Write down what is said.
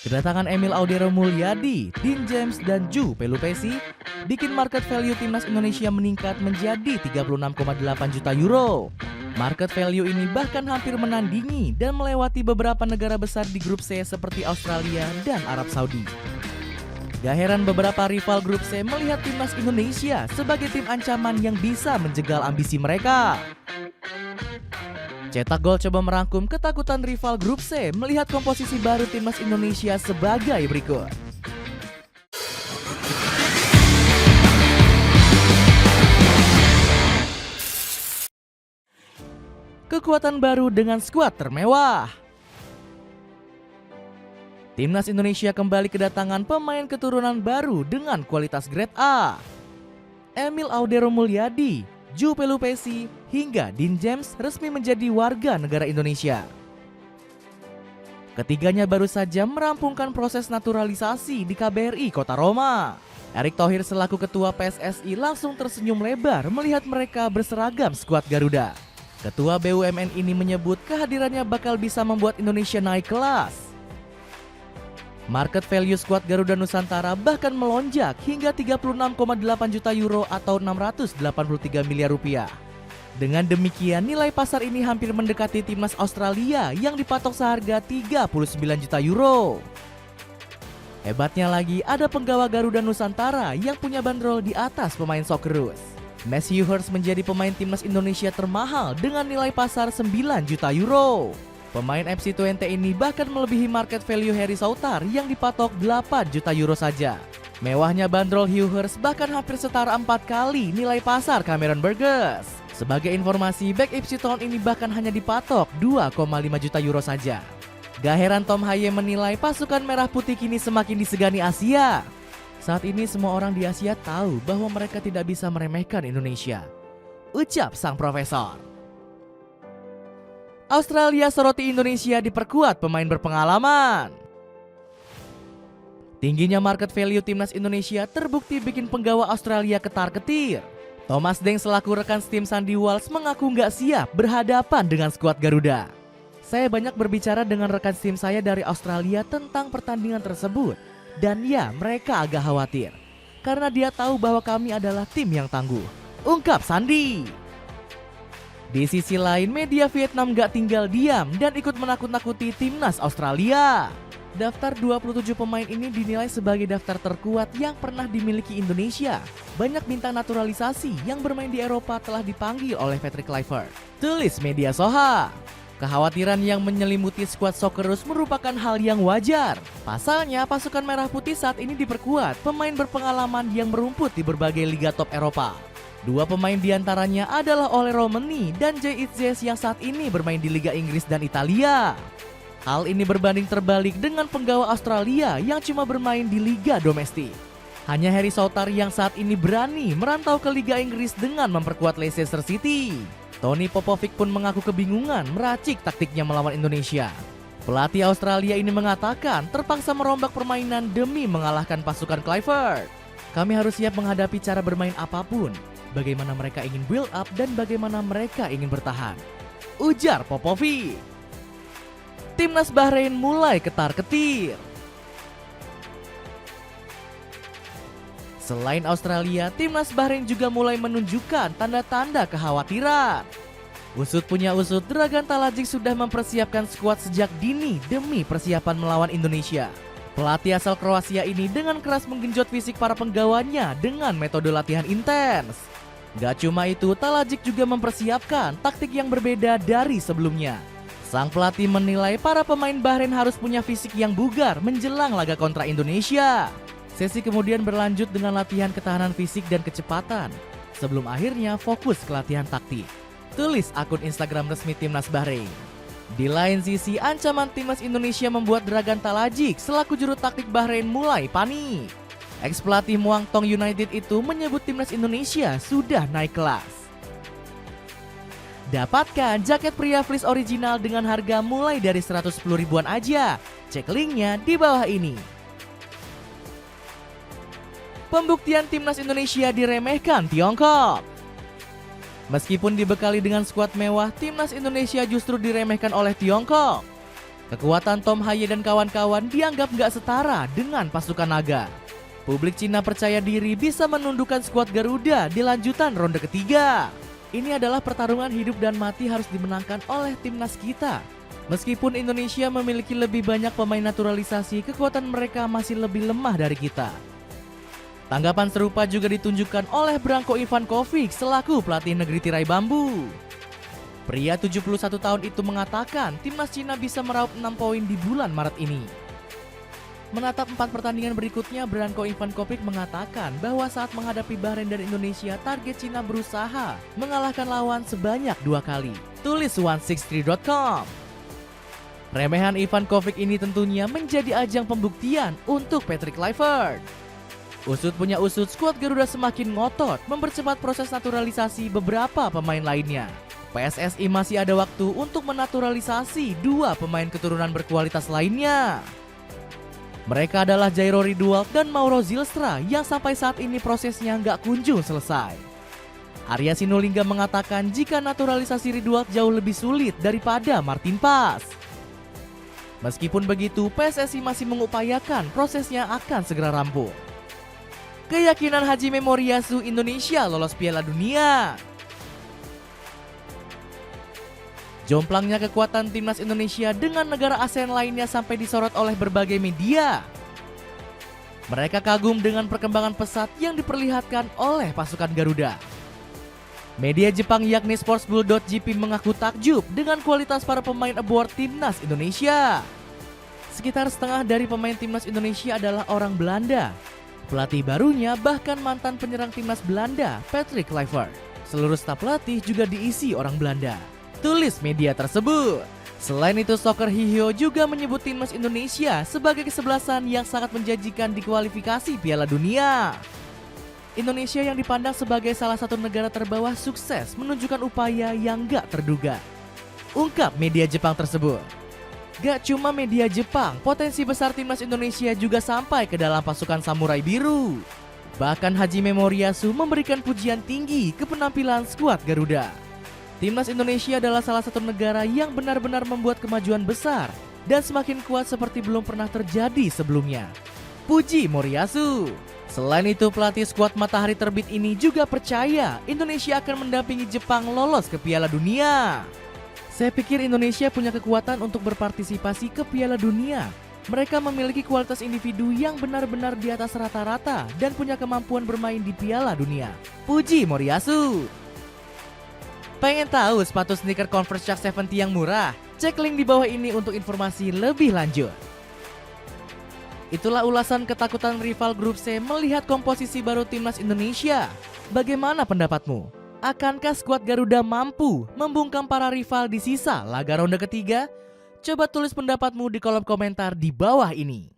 Kedatangan Emil Audero Mulyadi, Dean James, dan Ju Pelupesi bikin market value timnas Indonesia meningkat menjadi 36,8 juta euro. Market value ini bahkan hampir menandingi dan melewati beberapa negara besar di grup C seperti Australia dan Arab Saudi. Gak heran beberapa rival grup C melihat timnas Indonesia sebagai tim ancaman yang bisa menjegal ambisi mereka. Cetak Gol coba merangkum ketakutan rival grup C melihat komposisi baru timnas Indonesia sebagai berikut. Kekuatan baru dengan skuad termewah. Timnas Indonesia kembali kedatangan pemain keturunan baru dengan kualitas grade A. Emil Audero Mulyadi, Ju Pelupesi, hingga Dean James resmi menjadi warga negara Indonesia. Ketiganya baru saja merampungkan proses naturalisasi di KBRI Kota Roma. Erick Thohir selaku ketua PSSI langsung tersenyum lebar melihat mereka berseragam skuad Garuda. Ketua BUMN ini menyebut kehadirannya bakal bisa membuat Indonesia naik kelas. Market value skuad Garuda Nusantara bahkan melonjak hingga 36,8 juta euro atau 683 miliar rupiah. Dengan demikian nilai pasar ini hampir mendekati timnas Australia yang dipatok seharga 39 juta euro. Hebatnya lagi ada penggawa Garuda Nusantara yang punya bandrol di atas pemain Socceroos. Matthew Hurst menjadi pemain timnas Indonesia termahal dengan nilai pasar 9 juta euro. Pemain FC Twente ini bahkan melebihi market value Harry Souttar yang dipatok 8 juta euro saja. Mewahnya bandrol Hugh Hurst bahkan hampir setara 4 kali nilai pasar Cameron Burgess. Sebagai informasi, bek FC Town ini bahkan hanya dipatok 2,5 juta euro saja. Gak heran Tom Haye menilai pasukan merah putih kini semakin disegani Asia. Saat ini semua orang di Asia tahu bahwa mereka tidak bisa meremehkan Indonesia, ucap sang profesor. Australia soroti Indonesia diperkuat pemain berpengalaman. Tingginya market value timnas Indonesia terbukti bikin penggawa Australia ketar-ketir. Thomas Deng selaku rekan tim Sandy Walsh mengaku nggak siap berhadapan dengan skuad Garuda. Saya banyak berbicara dengan rekan tim saya dari Australia tentang pertandingan tersebut. Dan ya, mereka agak khawatir karena dia tahu bahwa kami adalah tim yang tangguh, ungkap Sandy. Di sisi lain, media Vietnam gak tinggal diam dan ikut menakut-nakuti timnas Australia. Daftar 27 pemain ini dinilai sebagai daftar terkuat yang pernah dimiliki Indonesia. Banyak bintang naturalisasi yang bermain di Eropa telah dipanggil oleh Patrick Kluivert, tulis media Soha. Kekhawatiran yang menyelimuti skuad Socceroos merupakan hal yang wajar. Pasalnya, pasukan merah putih saat ini diperkuat pemain berpengalaman yang merumput di berbagai liga top Eropa. Dua pemain diantaranya adalah Ole Romani dan Jay Itzes yang saat ini bermain di Liga Inggris dan Italia. Hal ini berbanding terbalik dengan penggawa Australia yang cuma bermain di liga domestik. Hanya Harry Souttar yang saat ini berani merantau ke Liga Inggris dengan memperkuat Leicester City. Tony Popovic pun mengaku kebingungan meracik taktiknya melawan Indonesia. Pelatih Australia ini mengatakan terpaksa merombak permainan demi mengalahkan pasukan Kluivert. Kami harus siap menghadapi cara bermain apapun, bagaimana mereka ingin build up dan bagaimana mereka ingin bertahan, ujar Popovic. Timnas Bahrain mulai ketar-ketir. Selain Australia, timnas Bahrain juga mulai menunjukkan tanda-tanda kekhawatiran. Usut punya usut, Dragan Talajic sudah mempersiapkan skuad sejak dini demi persiapan melawan Indonesia. Pelatih asal Kroasia ini dengan keras menggenjot fisik para penggawanya dengan metode latihan intens. Gak cuma itu, Talajic juga mempersiapkan taktik yang berbeda dari sebelumnya. Sang pelatih menilai para pemain Bahrain harus punya fisik yang bugar menjelang laga kontra Indonesia. Sesi kemudian berlanjut dengan latihan ketahanan fisik dan kecepatan, sebelum akhirnya fokus ke latihan taktik, tulis akun Instagram resmi Timnas Bahrain. Di lain sisi, ancaman Timnas Indonesia membuat Dragan Talajic selaku juru taktik Bahrain mulai panik. Ex-pelatih Muangthong United itu menyebut Timnas Indonesia sudah naik kelas. Dapatkan jaket pria fleece original dengan harga mulai dari 110 ribuan aja. Cek linknya di bawah ini. Pembuktian Timnas Indonesia diremehkan Tiongkok. Meskipun dibekali dengan skuad mewah, Timnas Indonesia justru diremehkan oleh Tiongkok. Kekuatan Tom Haye dan kawan-kawan dianggap nggak setara dengan pasukan naga. Publik Cina percaya diri bisa menundukkan skuad Garuda di lanjutan ronde ketiga. Ini adalah pertarungan hidup dan mati harus dimenangkan oleh timnas kita. Meskipun Indonesia memiliki lebih banyak pemain naturalisasi, kekuatan mereka masih lebih lemah dari kita. Tanggapan serupa juga ditunjukkan oleh Branko Ivankovic selaku pelatih negeri tirai bambu. Pria 71 tahun itu mengatakan timnas Cina bisa meraup 6 poin di bulan Maret ini. Menatap 4 pertandingan berikutnya, Branko Ivankovic mengatakan bahwa saat menghadapi Bahrain dan Indonesia, target Cina berusaha mengalahkan lawan sebanyak 2 kali. Tulis 163.com. Remehan Ivankovic ini tentunya menjadi ajang pembuktian untuk Patrick Kluivert. Usut punya usut, skuad Garuda semakin ngotot mempercepat proses naturalisasi beberapa pemain lainnya. PSSI masih ada waktu untuk menaturalisasi 2 pemain keturunan berkualitas lainnya. Mereka adalah Jairo Ridwald dan Mauro Zylstra yang sampai saat ini prosesnya nggak kunjung selesai. Arya Sinulinga mengatakan jika naturalisasi Ridwald jauh lebih sulit daripada Martin Paes. Meskipun begitu, PSSI masih mengupayakan prosesnya akan segera rampung. Keyakinan Haji Memoriasu Indonesia lolos Piala Dunia. Jomplangnya kekuatan timnas Indonesia dengan negara ASEAN lainnya sampai disorot oleh berbagai media. Mereka kagum dengan perkembangan pesat yang diperlihatkan oleh pasukan Garuda. Media Jepang yakni sportsbull.jp mengaku takjub dengan kualitas para pemain aboard timnas Indonesia. Sekitar setengah dari pemain timnas Indonesia adalah orang Belanda. Pelatih barunya bahkan mantan penyerang timnas Belanda, Patrick Kluivert. Seluruh staf pelatih juga diisi orang Belanda. Tulis media tersebut. Selain itu, Soccer Hihyo juga menyebut timnas Indonesia sebagai kesebelasan yang sangat menjanjikan di kualifikasi Piala Dunia. Indonesia yang dipandang sebagai salah satu negara terbawah sukses menunjukkan upaya yang gak terduga, ungkap media Jepang tersebut. Gak cuma media Jepang, potensi besar timnas Indonesia juga sampai ke dalam pasukan Samurai Biru. Bahkan Haji Memoriasu memberikan pujian tinggi ke penampilan skuad Garuda. Timnas Indonesia adalah salah satu negara yang benar-benar membuat kemajuan besar dan semakin kuat seperti belum pernah terjadi sebelumnya. Puji Moriyasu. Selain itu, pelatih skuad Matahari Terbit ini juga percaya Indonesia akan mendampingi Jepang lolos ke Piala Dunia. Saya pikir Indonesia punya kekuatan untuk berpartisipasi ke Piala Dunia. Mereka memiliki kualitas individu yang benar-benar di atas rata-rata dan punya kemampuan bermain di Piala Dunia. Puji Moriyasu. Pengen tahu sepatu sneaker Converse Chuck 70 yang murah? Cek link di bawah ini untuk informasi lebih lanjut. Itulah ulasan ketakutan rival grup C melihat komposisi baru timnas Indonesia. Bagaimana pendapatmu? Akankah skuad Garuda mampu membungkam para rival di sisa laga ronde ketiga? Coba tulis pendapatmu di kolom komentar di bawah ini.